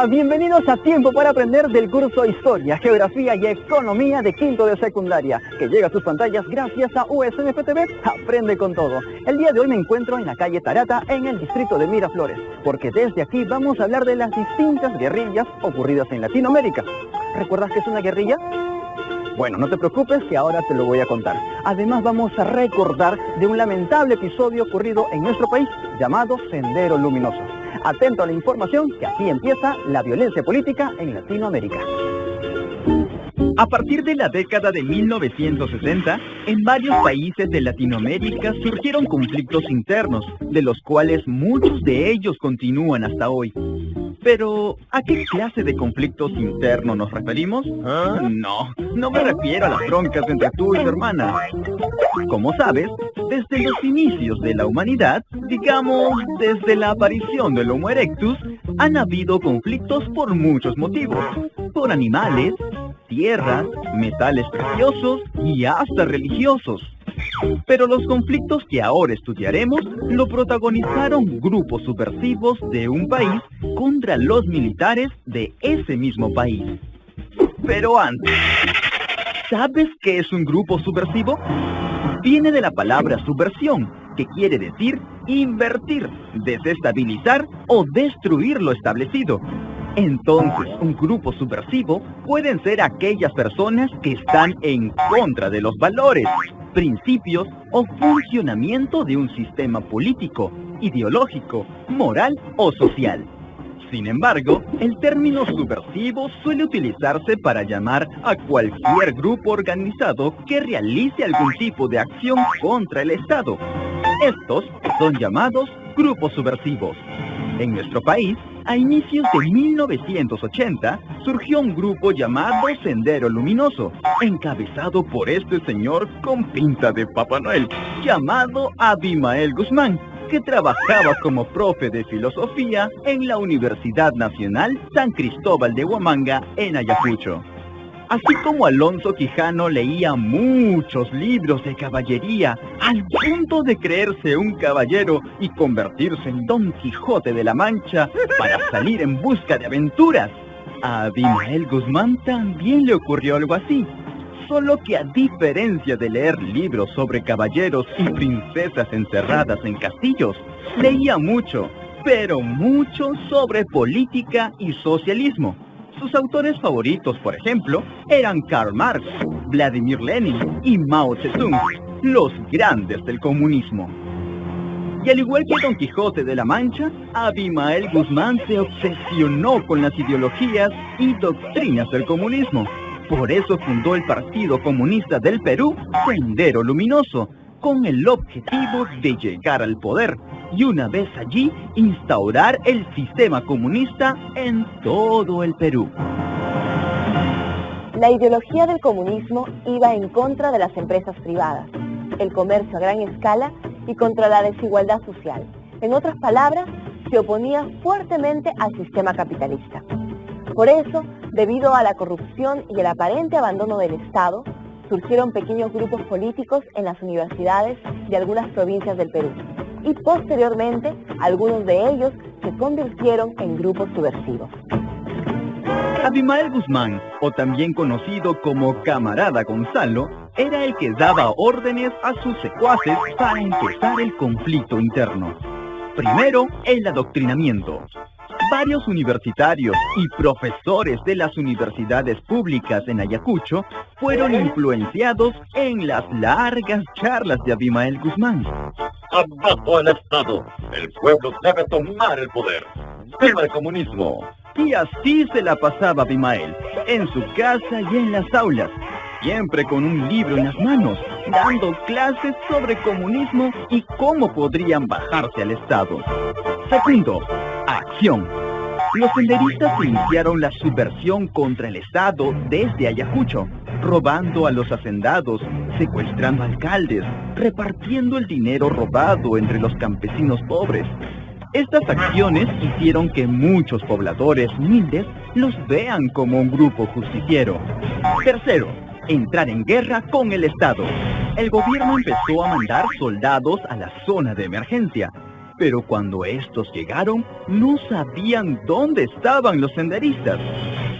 Hola, bienvenidos a Tiempo para Aprender del curso Historia, Geografía y Economía de quinto de secundaria, que llega a sus pantallas gracias a USMF TV. Aprende con todo. El día de hoy me encuentro en la calle Tarata, en el distrito de Miraflores, porque desde aquí vamos a hablar de las distintas guerrillas ocurridas en Latinoamérica. ¿Recuerdas qué es una guerrilla? Bueno, no te preocupes que ahora te lo voy a contar. Además vamos a recordar de un lamentable episodio ocurrido en nuestro país llamado Sendero Luminoso. Atento a la información que aquí empieza la violencia política en Latinoamérica. A partir de la década de 1960, en varios países de Latinoamérica surgieron conflictos internos, de los cuales muchos de ellos continúan hasta hoy. Pero, ¿a qué clase de conflictos internos nos referimos? No me refiero a las broncas entre tú y tu hermana. Como sabes, desde los inicios de la humanidad, digamos, desde la aparición del Homo erectus, han habido conflictos por muchos motivos. Por animales, tierras, metales preciosos y hasta religiosos. Pero los conflictos que ahora estudiaremos lo protagonizaron grupos subversivos de un país contra los militares de ese mismo país. Pero antes, ¿sabes qué es un grupo subversivo? Viene de la palabra subversión, que quiere decir invertir, desestabilizar o destruir lo establecido. Entonces, un grupo subversivo pueden ser aquellas personas que están en contra de los valores, principios o funcionamiento de un sistema político, ideológico, moral o social. Sin embargo, el término subversivo suele utilizarse para llamar a cualquier grupo organizado que realice algún tipo de acción contra el Estado. Estos son llamados grupos subversivos. En nuestro país, a inicios de 1980, surgió un grupo llamado Sendero Luminoso, encabezado por este señor con pinta de Papá Noel, llamado Abimael Guzmán, que trabajaba como profe de filosofía en la Universidad Nacional San Cristóbal de Huamanga, en Ayacucho. Así como Alonso Quijano leía muchos libros de caballería, al punto de creerse un caballero y convertirse en Don Quijote de la Mancha para salir en busca de aventuras, a Abimael Guzmán también le ocurrió algo así. Solo que a diferencia de leer libros sobre caballeros y princesas encerradas en castillos, leía mucho, pero mucho sobre política y socialismo. Sus autores favoritos, por ejemplo, eran Karl Marx, Vladimir Lenin y Mao Zedong, los grandes del comunismo. Y al igual que Don Quijote de la Mancha, Abimael Guzmán se obsesionó con las ideologías y doctrinas del comunismo. Por eso fundó el Partido Comunista del Perú, Sendero Luminoso, con el objetivo de llegar al poder y una vez allí instaurar el sistema comunista en todo el Perú. La ideología del comunismo iba en contra de las empresas privadas, el comercio a gran escala y contra la desigualdad social. En otras palabras, se oponía fuertemente al sistema capitalista. Por eso, debido a la corrupción y el aparente abandono del Estado, surgieron pequeños grupos políticos en las universidades de algunas provincias del Perú. Y posteriormente, algunos de ellos se convirtieron en grupos subversivos. Abimael Guzmán, o también conocido como Camarada Gonzalo, era el que daba órdenes a sus secuaces para empezar el conflicto interno. Primero, el adoctrinamiento. Varios universitarios y profesores de las universidades públicas en Ayacucho fueron influenciados en las largas charlas de Abimael Guzmán. ¡Abajo el Estado! ¡El pueblo debe tomar el poder! ¡Viva el comunismo! Y así se la pasaba Abimael, en su casa y en las aulas, siempre con un libro en las manos, dando clases sobre comunismo y cómo podrían bajarse al Estado. Segundo, acción. Los senderistas iniciaron la subversión contra el Estado desde Ayacucho, robando a los hacendados, secuestrando alcaldes, repartiendo el dinero robado entre los campesinos pobres. Estas acciones hicieron que muchos pobladores humildes los vean como un grupo justiciero. Tercero, entrar en guerra con el Estado. El gobierno empezó a mandar soldados a la zona de emergencia. Pero cuando estos llegaron, no sabían dónde estaban los senderistas.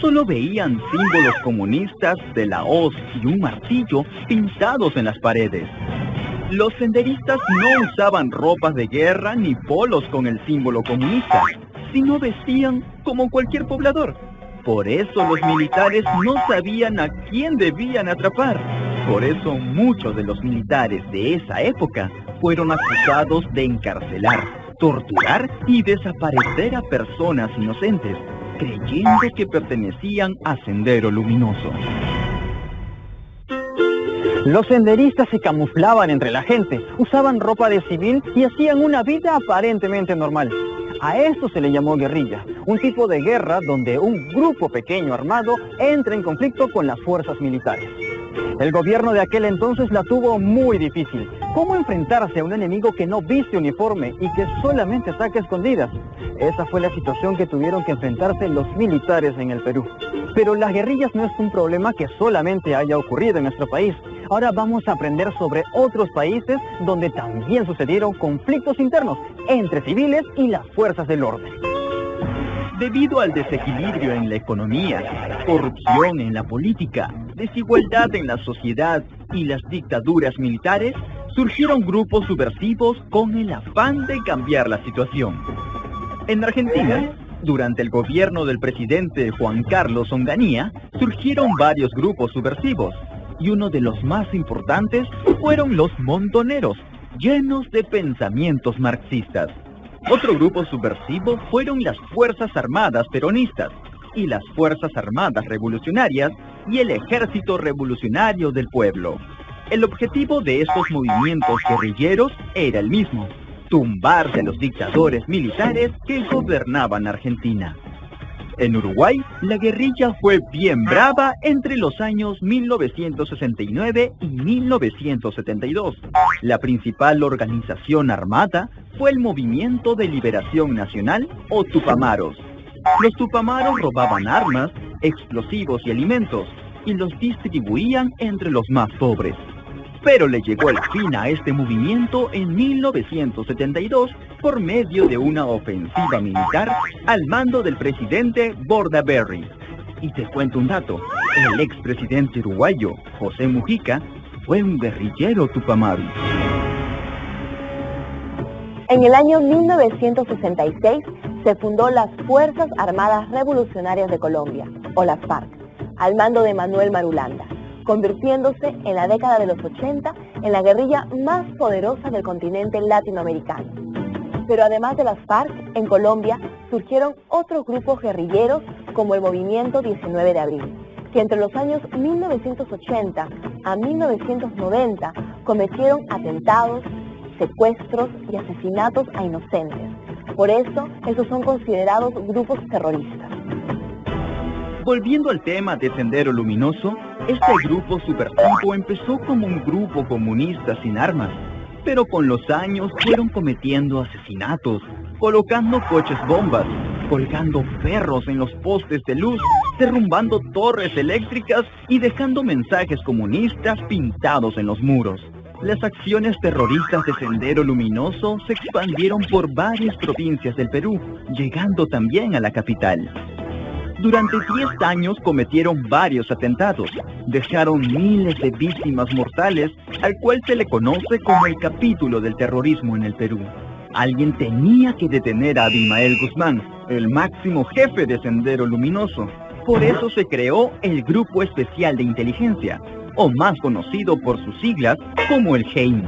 Solo veían símbolos comunistas de la hoz y un martillo pintados en las paredes. Los senderistas no usaban ropas de guerra ni polos con el símbolo comunista, sino vestían como cualquier poblador. Por eso los militares no sabían a quién debían atrapar. Por eso muchos de los militares de esa época fueron acusados de encarcelar, torturar y desaparecer a personas inocentes, creyendo que pertenecían a Sendero Luminoso. Los senderistas se camuflaban entre la gente, usaban ropa de civil y hacían una vida aparentemente normal. A esto se le llamó guerrilla, un tipo de guerra donde un grupo pequeño armado entra en conflicto con las fuerzas militares. El gobierno de aquel entonces la tuvo muy difícil. ¿Cómo enfrentarse a un enemigo que no viste uniforme y que solamente ataca a escondidas? Esa fue la situación que tuvieron que enfrentarse los militares en el Perú. Pero las guerrillas no es un problema que solamente haya ocurrido en nuestro país. Ahora vamos a aprender sobre otros países donde también sucedieron conflictos internos entre civiles y las fuerzas del orden. Debido al desequilibrio en la economía, corrupción en la política, desigualdad en la sociedad y las dictaduras militares, surgieron grupos subversivos con el afán de cambiar la situación. En Argentina, durante el gobierno del presidente Juan Carlos Onganía, surgieron varios grupos subversivos, y uno de los más importantes fueron los montoneros, llenos de pensamientos marxistas. Otro grupo subversivo fueron las Fuerzas Armadas Peronistas y las Fuerzas Armadas Revolucionarias y el Ejército Revolucionario del Pueblo. El objetivo de estos movimientos guerrilleros era el mismo: tumbarse a los dictadores militares que gobernaban Argentina. En Uruguay, la guerrilla fue bien brava entre los años 1969 y 1972. La principal organización armada fue el Movimiento de Liberación Nacional, o Tupamaros. Los Tupamaros robaban armas, explosivos y alimentos, y los distribuían entre los más pobres. Pero le llegó el fin a este movimiento en 1972 por medio de una ofensiva militar al mando del presidente Bordaberry. Y te cuento un dato: el expresidente uruguayo, José Mujica, fue un guerrillero tupamaro. En el año 1966 se fundó las Fuerzas Armadas Revolucionarias de Colombia, o las FARC, al mando de Manuel Marulanda, convirtiéndose en la década de los 80 en la guerrilla más poderosa del continente latinoamericano. Pero además de las FARC, en Colombia surgieron otros grupos guerrilleros como el Movimiento 19 de Abril, que entre los años 1980 a 1990 cometieron atentados, secuestros y asesinatos a inocentes. Por eso, estos son considerados grupos terroristas. Volviendo al tema de Sendero Luminoso, este grupo subversivo empezó como un grupo comunista sin armas, pero con los años fueron cometiendo asesinatos, colocando coches bombas, colgando perros en los postes de luz, derrumbando torres eléctricas y dejando mensajes comunistas pintados en los muros. Las acciones terroristas de Sendero Luminoso se expandieron por varias provincias del Perú, llegando también a la capital. Durante 10 años cometieron varios atentados, dejaron miles de víctimas mortales, al cual se le conoce como el capítulo del terrorismo en el Perú. Alguien tenía que detener a Abimael Guzmán, el máximo jefe de Sendero Luminoso. Por eso se creó el Grupo Especial de Inteligencia, o más conocido por sus siglas como el GEIN.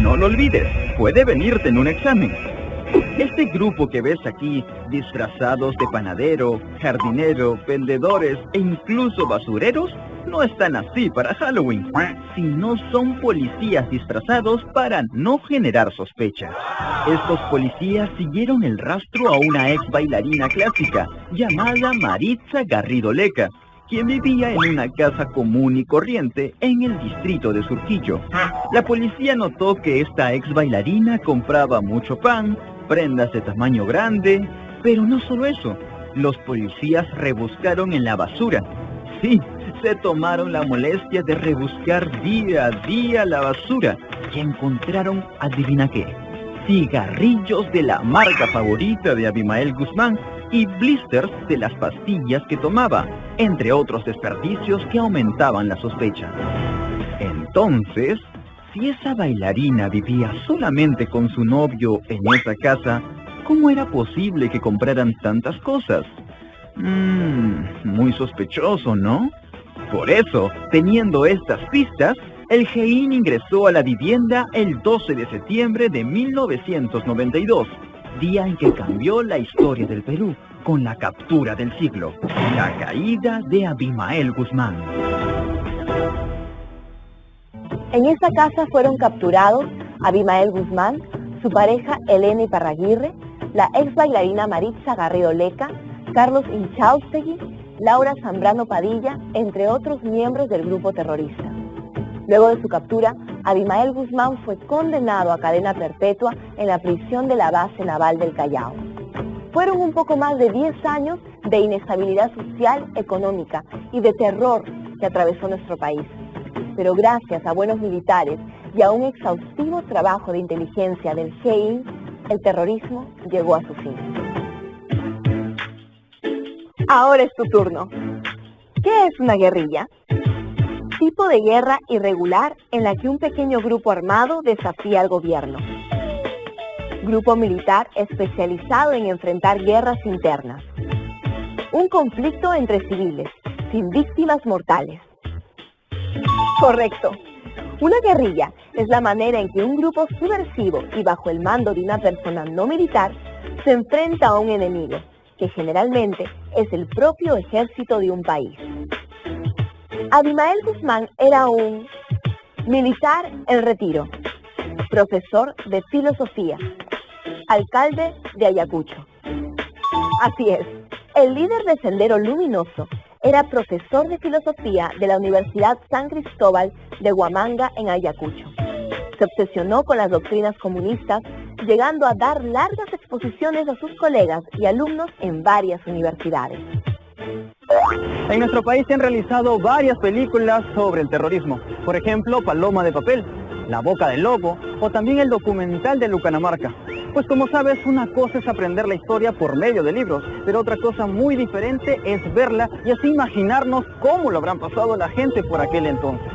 No lo olvides, puede venirte en un examen. Este grupo que ves aquí, disfrazados de panadero, jardinero, vendedores e incluso basureros, no están así para Halloween, sino son policías disfrazados para no generar sospechas. Estos policías siguieron el rastro a una ex bailarina clásica llamada Maritza Garrido Leca, quien vivía en una casa común y corriente en el distrito de Surquillo. La policía notó que esta ex bailarina compraba mucho pan, prendas de tamaño grande, pero no solo eso, los policías rebuscaron en la basura. Sí, se tomaron la molestia de rebuscar día a día la basura y encontraron, adivina qué, cigarrillos de la marca favorita de Abimael Guzmán y blisters de las pastillas que tomaba, entre otros desperdicios que aumentaban la sospecha. Entonces, si esa bailarina vivía solamente con su novio en esa casa, ¿cómo era posible que compraran tantas cosas? Muy sospechoso, ¿no? Por eso, teniendo estas pistas, el GEIN ingresó a la vivienda el 12 de septiembre de 1992, día en que cambió la historia del Perú, con la captura del siglo, la caída de Abimael Guzmán. En esta casa fueron capturados Abimael Guzmán, su pareja Elena Iparraguirre, la ex bailarina Maritza Garrido Leca, Carlos Inchaustegui, Laura Zambrano Padilla, entre otros miembros del grupo terrorista. Luego de su captura, Abimael Guzmán fue condenado a cadena perpetua en la prisión de la base naval del Callao. Fueron un poco más de 10 años de inestabilidad social, económica y de terror que atravesó nuestro país. Pero gracias a buenos militares y a un exhaustivo trabajo de inteligencia del GEIN, el terrorismo llegó a su fin. Ahora es tu turno. ¿Qué es una guerrilla? Tipo de guerra irregular en la que un pequeño grupo armado desafía al gobierno. Grupo militar especializado en enfrentar guerras internas. Un conflicto entre civiles, sin víctimas mortales. Correcto. Una guerrilla es la manera en que un grupo subversivo y bajo el mando de una persona no militar se enfrenta a un enemigo, que generalmente es el propio ejército de un país. Abimael Guzmán era un militar en retiro, profesor de filosofía, alcalde de Ayacucho. Así es, el líder de Sendero Luminoso era profesor de filosofía de la Universidad San Cristóbal de Huamanga en Ayacucho. Se obsesionó con las doctrinas comunistas, llegando a dar largas exposiciones a sus colegas y alumnos en varias universidades. En nuestro país se han realizado varias películas sobre el terrorismo. Por ejemplo, Paloma de Papel, La Boca del Lobo o también el documental de Lucanamarca. Pues como sabes, una cosa es aprender la historia por medio de libros, pero otra cosa muy diferente es verla y así imaginarnos cómo lo habrán pasado la gente por aquel entonces.